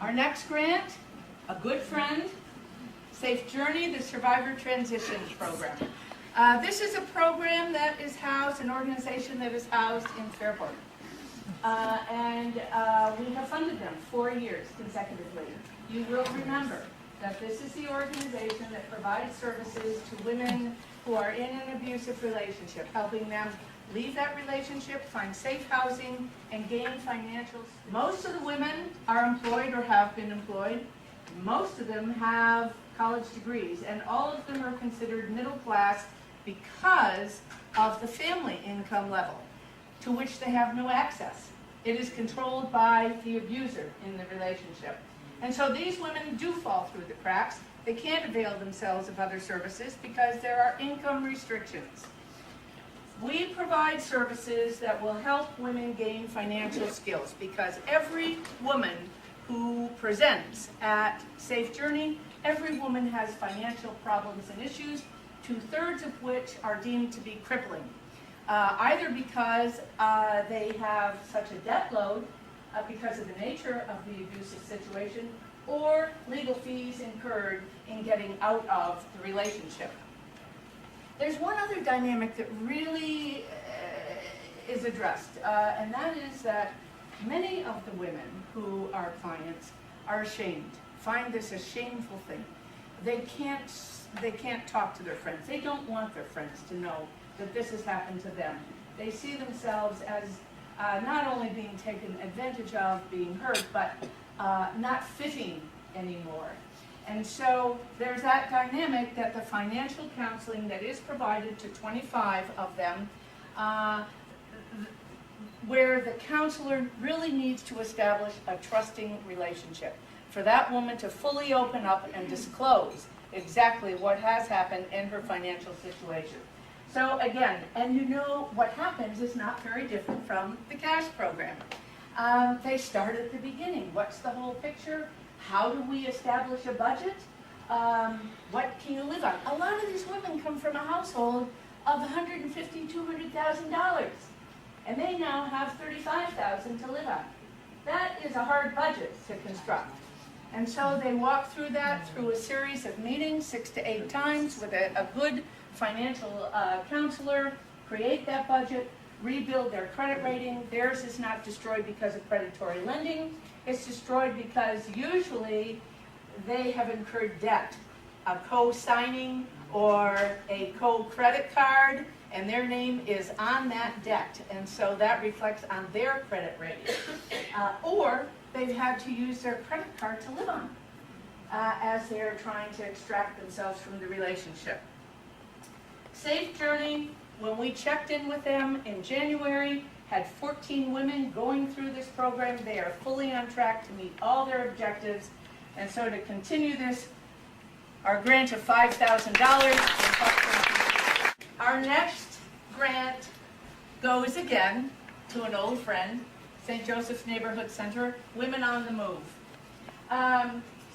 Our next grant, a good friend, Safe Journey, the Survivor Transition Program. This is a program that is housed, an organization that is housed in Fairport. We have funded them 4 years consecutively. You will remember that this is the organization that provides services to women who are in an abusive relationship, helping them leave that relationship, find safe housing, and gain financial. Most of the women are employed or have been employed. Most of them have college degrees, and all of them are considered middle class because of the family income level, to which they have no access. It is controlled by the abuser in the relationship. And so these women do fall through the cracks. They can't avail themselves of other services because there are income restrictions. We provide services that will help women gain financial skills, because every woman who presents at Safe Journey, every woman has financial problems and issues, 2/3 of which are deemed to be crippling. Either because they have such a debt load because of the nature of the abusive situation, or legal fees incurred in getting out of the relationship. There's one other dynamic that really is addressed, and that is that many of the women who are clients are ashamed, find this a shameful thing. They can't talk to their friends. They don't want their friends to know that this has happened to them. They see themselves as not only being taken advantage of, being hurt, but not fitting anymore. And so there's that dynamic that the financial counseling that is provided to 25 of them, where the counselor really needs to establish a trusting relationship for that woman to fully open up and disclose exactly what has happened in her financial situation. So again, and you know what happens is not very different from the cash program. They start at the beginning. What's the whole picture? How do we establish a budget? What can you live on? A lot of these women come from a household of $150,000, $200,000, and they now have $35,000 to live on. That is a hard budget to construct. And so they walk through that through a series of meetings, 6 to 8 times, with a good financial counselor, create that budget, rebuild their credit rating. Theirs is not destroyed because of predatory lending. It's destroyed because usually they have incurred debt, a co-signing or a co-credit card, and their name is on that debt, and so that reflects on their credit rating. Or they've had to use their credit card to live on as they're trying to extract themselves from the relationship. Safe Journey, when we checked in with them in January, had 14 women going through this program. They are fully on track to meet all their objectives. And so to continue this, our grant of $5,000. Our next grant goes again to an old friend, St. Joseph's Neighborhood Center, Women on the Move.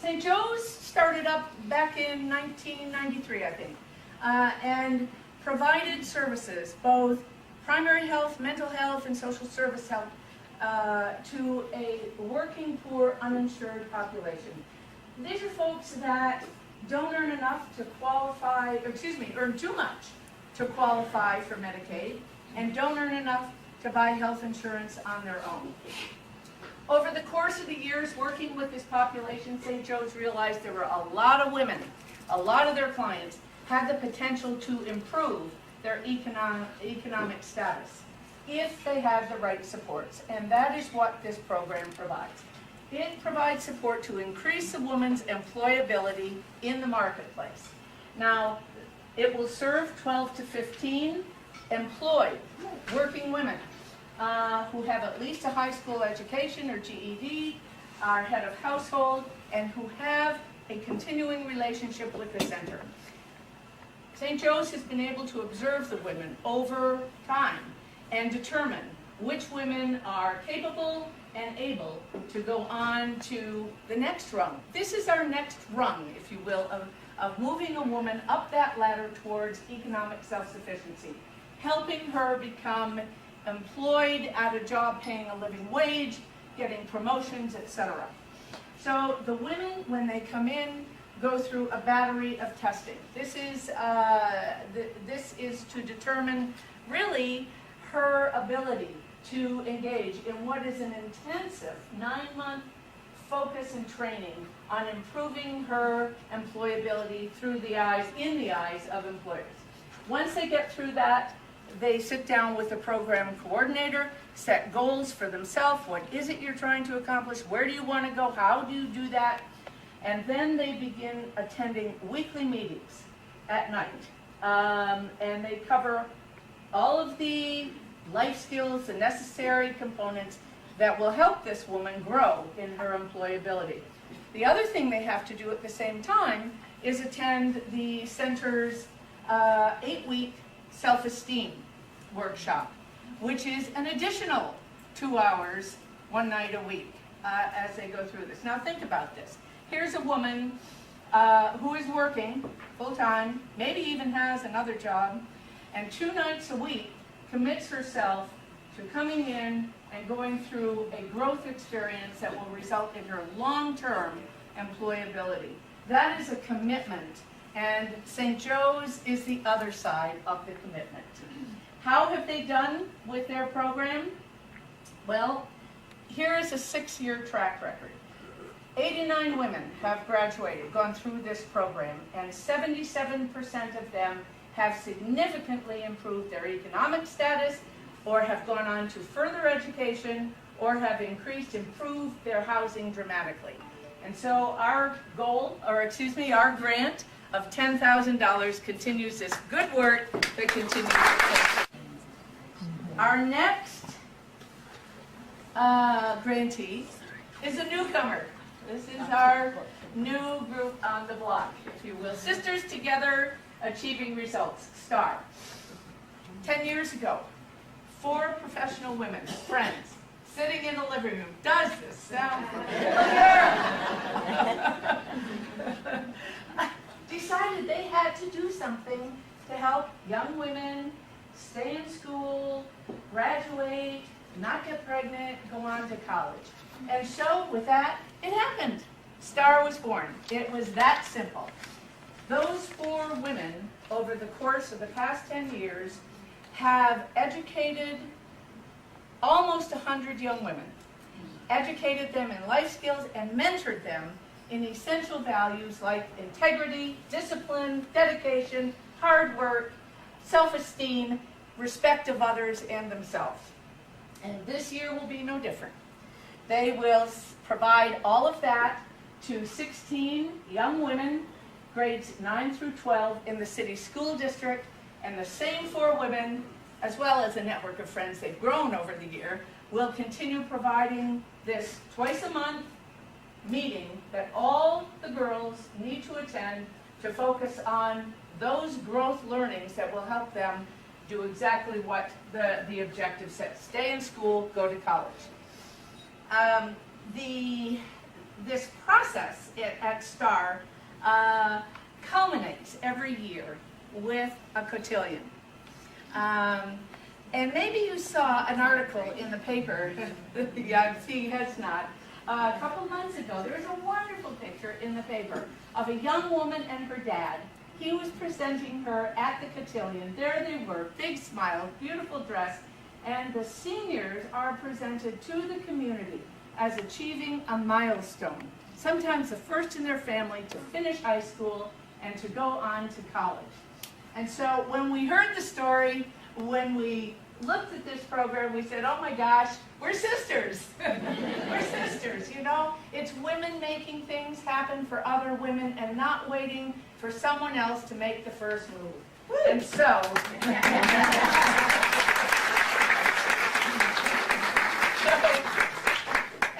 St. Joe's started up back in 1993, I think, and provided services, both primary health, mental health, and social service help to a working poor uninsured population. These are folks that don't earn enough to qualify, earn too much to qualify for Medicaid, and don't earn enough to buy health insurance on their own. Over the course of the years working with this population, St. Joe's realized there were a lot of women, a lot of their clients had the potential to improve their economic status if they had the right supports, and that is what this program provides. It provides support to increase a woman's employability in the marketplace. Now, it will serve 12 to 15 employed working women who have at least a high school education or GED, are head of household, and who have a continuing relationship with the center. St. Joe's has been able to observe the women over time and determine which women are capable and able to go on to the next rung. This is our next rung, if you will, of moving a woman up that ladder towards economic self-sufficiency, helping her become employed at a job paying a living wage, getting promotions, etc. So the women, when they come in, go through a battery of testing. This is to determine really her ability to engage in what is an intensive 9-month focus and training on improving her employability in the eyes of employers. Once they get through that, they sit down with the program coordinator, set goals for themselves. What is it you're trying to accomplish? Where do you want to go? How do you do that? And then they begin attending weekly meetings at night. And they cover all of the life skills, the necessary components that will help this woman grow in her employability. The other thing they have to do at the same time is attend the center's 8-week self-esteem workshop, which is an additional 2 hours, 1 night a week, as they go through this. Now think about this. Here's a woman who is working full-time, maybe even has another job, and 2 nights a week commits herself to coming in and going through a growth experience that will result in her long-term employability. That is a commitment, and St. Joe's is the other side of the commitment. How have they done with their program? Well, here is a 6-year track record. 89 women have graduated, gone through this program, and 77% of them have significantly improved their economic status, or have gone on to further education, or have improved their housing dramatically. And so our our grant of $10,000 continues this good work that continues. Our next grantee is a newcomer. This is our new group on the block, if you will. Sisters Together, Achieving Results, STAR. 10 years ago, 4 professional women, friends, sitting in a living room. Does this sound familiar? Decided they had to do something to help young women stay in school, graduate, not get pregnant, go on to college. And so with that, it happened. STAR was born. It was that simple. Those 4 women, over the course of the past 10 years, have educated almost 100 young women, educated them in life skills, and mentored them in essential values like integrity, discipline, dedication, hard work, self-esteem, respect of others and themselves. And this year will be no different. They will provide all of that to 16 young women, grades 9 through 12 in the city school district, and the same 4 women, as well as a network of friends they've grown over the year, will continue providing this twice a month meeting that all the girls need to attend to focus on those growth learnings that will help them do exactly what the objective says. Stay in school, go to college. This process at STAR culminates every year with a cotillion. And maybe you saw an article in the paper, yeah, I'm seeing heads nod, a couple months ago. There was a wonderful picture in the paper of a young woman and her dad. He was presenting her at the cotillion. There they were, big smile, beautiful dress, and the seniors are presented to the community as achieving a milestone, sometimes the first in their family to finish high school and to go on to college. And so when we heard the story, when we looked at this program, we said, oh my gosh, we're sisters. We're sisters, you know? It's women making things happen for other women and not waiting for someone else to make the first move. And so,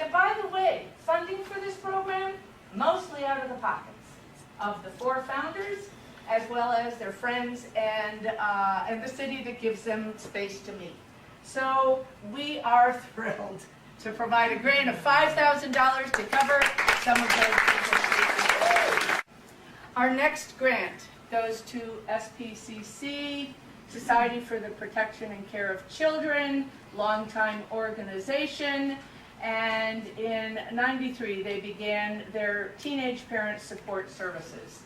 and by the way, funding for this program, mostly out of the pockets of the 4 founders, as well as their friends and the city that gives them space to meet. So we are thrilled to provide a grant of $5,000 to cover some of those. Our next grant goes to SPCC, Society for the Protection and Care of Children, longtime organization, And in '93, they began their teenage parent support services.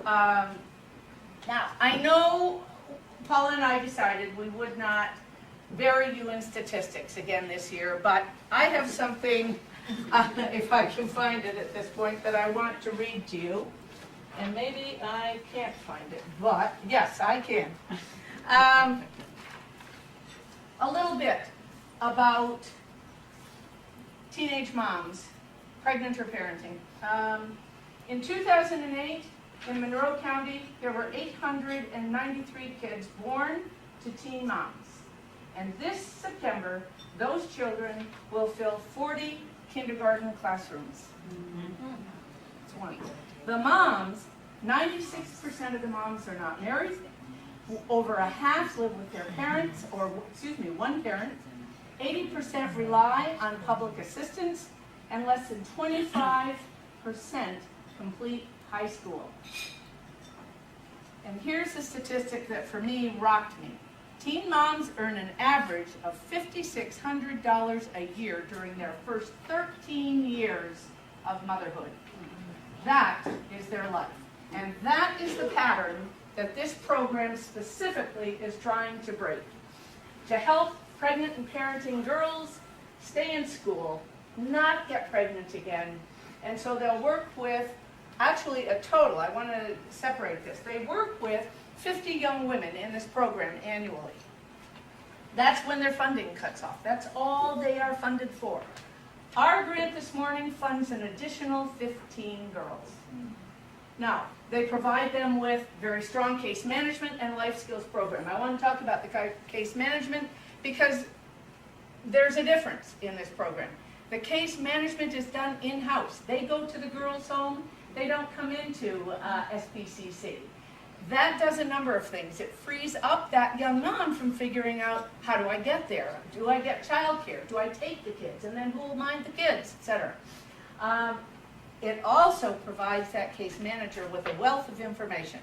Now, I know Paula and I decided we would not bury you in statistics again this year, but I have something, if I can find it at this point, that I want to read to you. And maybe I can't find it, but yes, I can. A little bit about teenage moms, pregnant or parenting. In 2008, in Monroe County, there were 893 kids born to teen moms. And this September, those children will fill 40 kindergarten classrooms. It's one. The moms, 96% of the moms are not married. Over a half live with their parents, or excuse me, one parent. 80% rely on public assistance, and less than 25% complete high school. And here's a statistic that for me rocked me. Teen moms earn an average of $5,600 a year during their first 13 years of motherhood. That is their life. And that is the pattern that this program specifically is trying to break. To help pregnant and parenting girls stay in school, not get pregnant again. And so they'll work with, actually a total, I want to separate this. They work with 50 young women in this program annually. That's when their funding cuts off. That's all they are funded for. Our grant this morning funds an additional 15 girls. Now, they provide them with very strong case management and life skills program. I want to talk about the case management because there's a difference in this program. The case management is done in-house. They go to the girls' home. They don't come into SPCC. That does a number of things. It frees up that young mom from figuring out, how do I get there? Do I get childcare? Do I take the kids? And then who will mind the kids, etc. It also provides that case manager with a wealth of information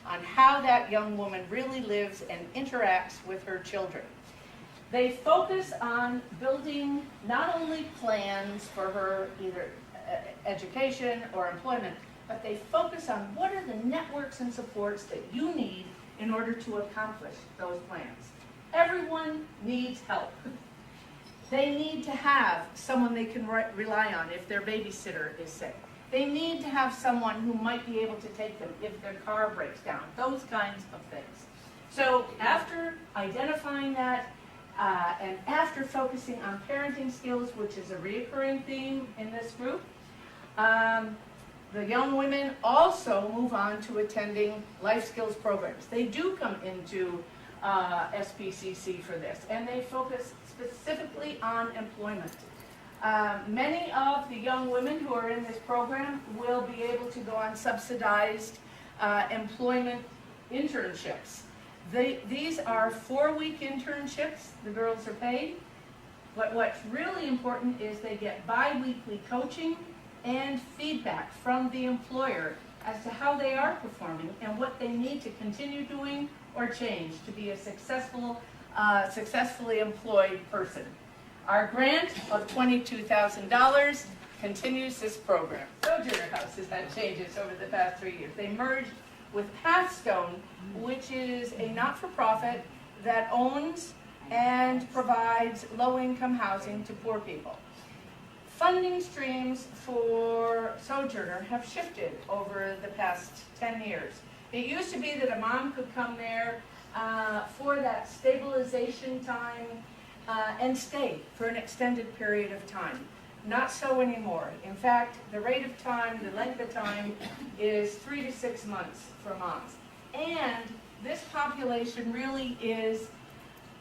on how that young woman really lives and interacts with her children. They focus on building not only plans for her either education or employment, but they focus on what are the networks and supports that you need in order to accomplish those plans. Everyone needs help. They need to have someone they can rely on if their babysitter is sick. They need to have someone who might be able to take them if their car breaks down, those kinds of things. So after identifying that, and after focusing on parenting skills, which is a reoccurring theme in this group, the young women also move on to attending life skills programs. They do come into SPCC for this, and they focus specifically on employment. Many of the young women who are in this program will be able to go on subsidized employment internships. These are 4-week internships. The girls are paid. But what's really important is they get bi-weekly coaching and feedback from the employer as to how they are performing and what they need to continue doing or change to be a successfully employed person. Our grant of $22,000 continues this program. Sojourner House has had changes over the past 3 years. They merged with Pathstone, which is a not-for-profit that owns and provides low-income housing to poor people. Funding streams for Sojourner have shifted over the past 10 years. It used to be that a mom could come there for that stabilization time and stay for an extended period of time. Not so anymore. In fact, the rate of time, the length of time is 3 to 6 months for moms. And this population really is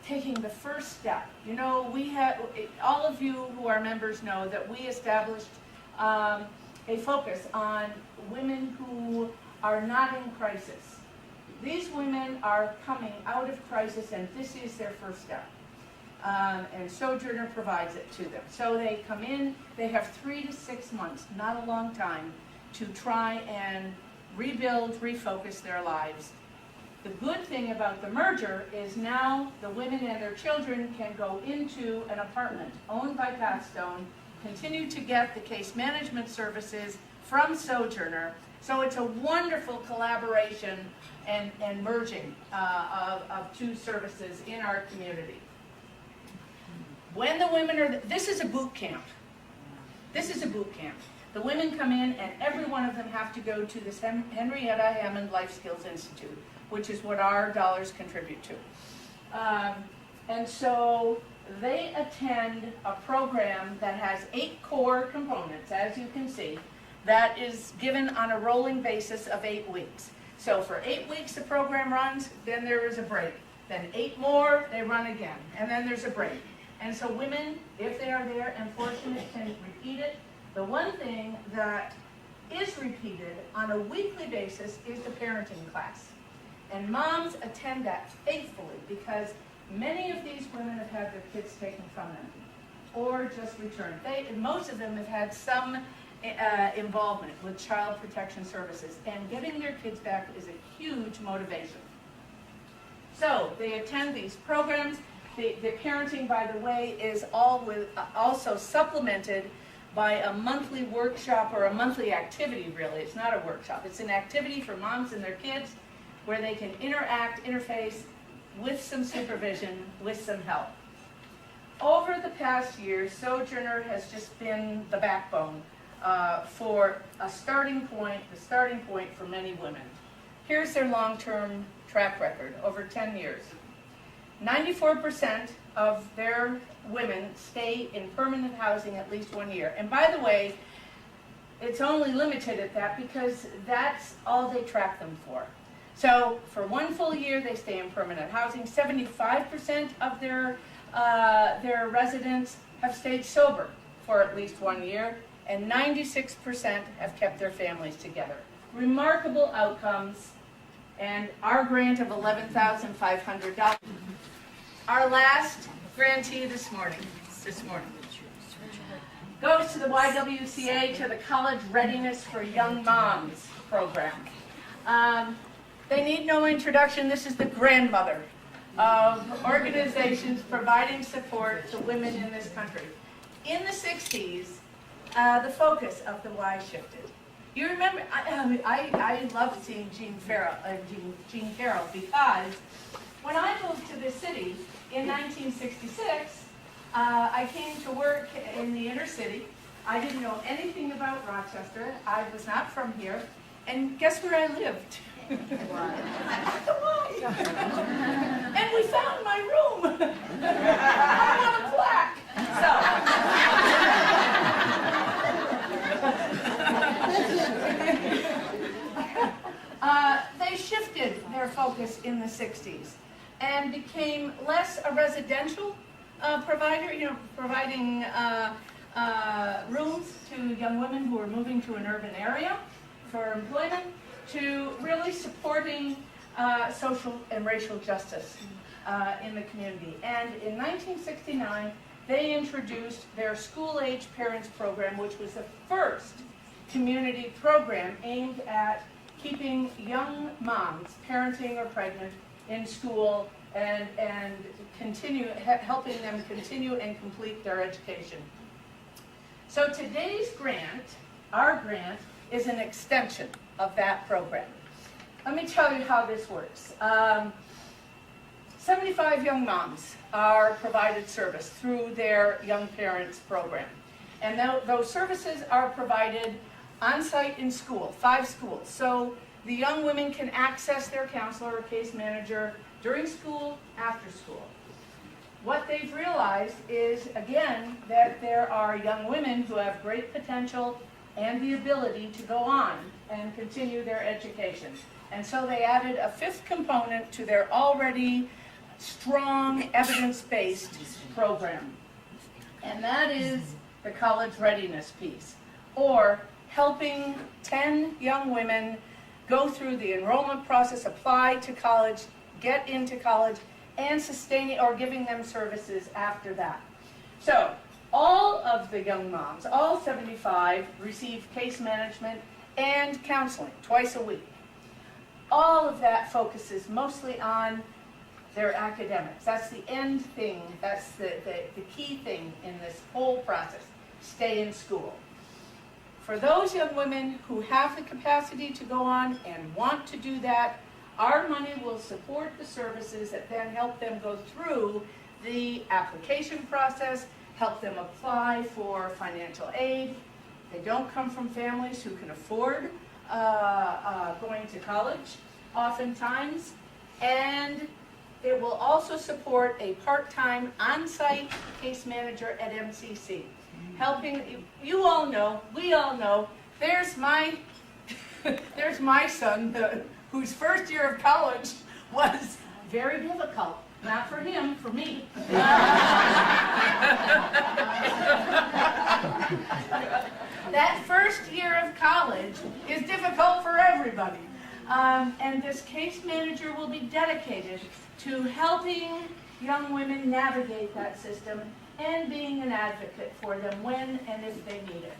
taking the first step. You know, we have, all of you who are members know that we established a focus on women who are not in crisis. These women are coming out of crisis and this is their first step. And Sojourner provides it to them. So they come in, they have 3 to 6 months, not a long time, to try and rebuild, refocus their lives. The good thing about the merger is now the women and their children can go into an apartment owned by Pathstone continue to get the case management services from Sojourner. So it's a wonderful collaboration and merging of two services in our community. When the women are, this is a boot camp. This is a boot camp. The women come in and every one of them have to go to this Henrietta Hammond Life Skills Institute, which is what our dollars contribute to. And so they attend a program that has 8 core components, as you can see, that is given on a rolling basis of 8 weeks. So for 8 weeks the program runs, then there is a break. Then 8 more, they run again, and then there's a break. And so women, if they are there and fortunate, can repeat it. The one thing that is repeated on a weekly basis is the parenting class. And moms attend that faithfully because many of these women have had their kids taken from them or just returned. Most of them have had some involvement with child protection services, and getting their kids back is a huge motivation. So they attend these programs. The parenting, by the way, is also supplemented by a monthly workshop or a monthly activity, really. It's not a workshop. It's an activity for moms and their kids where they can interact, interface with some supervision, with some help. Over the past year, Sojourner has just been the backbone for a starting point, the starting point for many women. Here's their long-term track record over 10 years. 94% of their women stay in permanent housing at least 1 year. And by the way, it's only limited at that because that's all they track them for. So for 1 full year, they stay in permanent housing. 75% of their residents have stayed sober for at least 1 year, and 96% have kept their families together. Remarkable outcomes, and our grant of $11,500. Our last grantee this morning goes to the YWCA, to the College Readiness for Young Moms program. They need no introduction. This is the grandmother of organizations providing support to women in this country. In the 60s, the focus of the Y shifted. You remember, I loved seeing Jean Carroll because when I moved to this city in 1966, I came to work in the inner city. I didn't know anything about Rochester. I was not from here. And guess where I lived? At the Y. And we found my room. I'm on a plaque. They shifted their focus in the 60s and became less a residential provider, providing rooms to young women who are moving to an urban area for employment, to really supporting social and racial justice in the community. And in 1969, they introduced their school-age parents program, which was the first community program aimed at keeping young moms, parenting or pregnant, in school and helping them continue and complete their education. So today's grant, our grant, is an extension of that program. Let me tell you how this works. 75 young moms are provided service through their Young Parents program. And those services are provided on-site in school, 5 schools. So the young women can access their counselor or case manager during school, after school. What they've realized is, again, that there are young women who have great potential and the ability to go on and continue their education. And so they added a 5th component to their already strong evidence-based program. And that is the college readiness piece, or helping 10 young women go through the enrollment process, apply to college, get into college, and sustaining or giving them services after that. So all of the young moms, all 75, receive case management and counseling twice a week. All of that focuses mostly on their academics. That's the end thing, that's the key thing in this whole process. stay in school. For those young women who have the capacity to go on and want to do that, our money will support the services that then help them go through the application process, help them apply for financial aid. They don't come from families who can afford going to college oftentimes, and it will also support a part-time on-site case manager at MCC, helping, you all know, we all know, there's my son, whose first year of college was very difficult. Not for him, for me. That first year of college is difficult for everybody. And this case manager will be dedicated to helping young women navigate that system and being an advocate for them when and if they need it.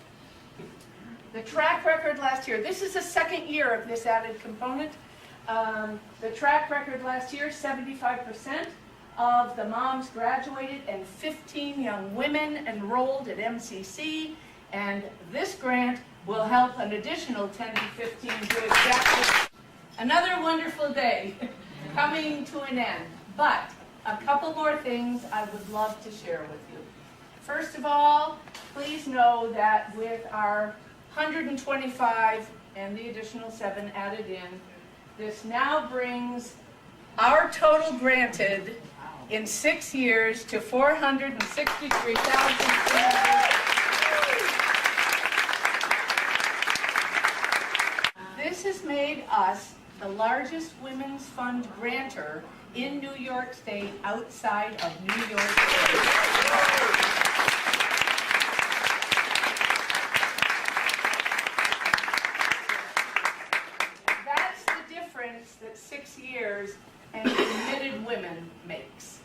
The track record last year, this is the second year of this added component. The track record last year, 75% of the moms graduated and 15 young women enrolled at MCC, and this grant will help an additional 10 to 15 do exactly. Another wonderful day coming to an end, but a couple more things I would love to share with you. First of all, please know that with our 125 and the additional 7 added in, this now brings our total granted in 6 years to $463,000. This has made us the largest women's fund grantor in New York State outside of New York State. That's the difference that 6 years and committed women makes.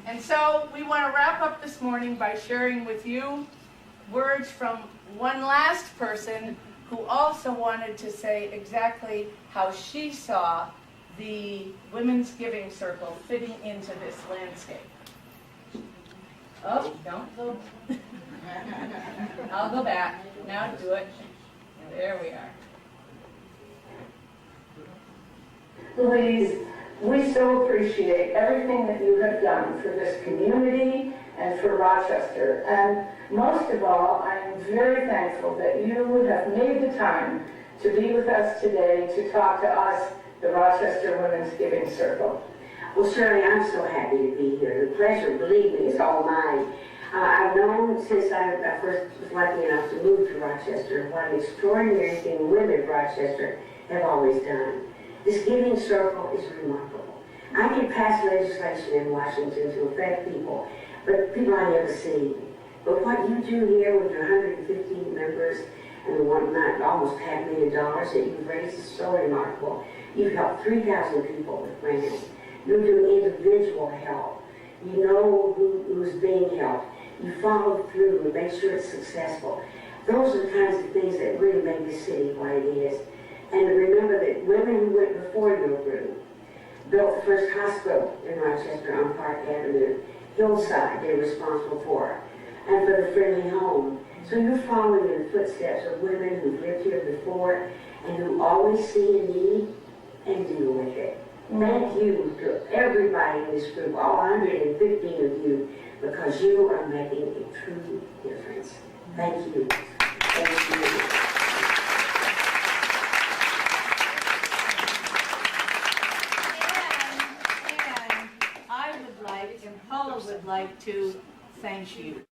And so we want to wrap up this morning by sharing with you words from one last person who also wanted to say exactly how she saw the Women's Giving Circle fitting into this landscape. Oh, don't go. I'll go back. Now do it. There we are. Louise, we so appreciate everything that you have done for this community and for Rochester. And most of all, I am very thankful that you have made the time to be with us today to talk to us, the Rochester Women's Giving Circle. Well, Shirley, I'm so happy to be here. The pleasure, believe me, is all mine. I've known since I first was lucky enough to move to Rochester what an extraordinary thing women of Rochester have always done. This giving circle is remarkable. I can pass legislation in Washington to affect people, but people I never see. But what you do here with your 115 members and the almost $500,000 that you've raised is so remarkable. You've helped 3,000 people with grants. You do individual help. You know who's being helped. You follow through and make sure it's successful. Those are the kinds of things that really make this city what it is. And remember that women who went before your group built the first hospital in Rochester on Park Avenue, Hillside they're responsible for, and for the friendly home. So you're following in the footsteps of women who've lived here before and who always see a need and deal with it. Thank you to everybody in this group, all 115 of you, because you are making a true difference. Thank you. Thank you. And I would like, and Paula would like to thank you.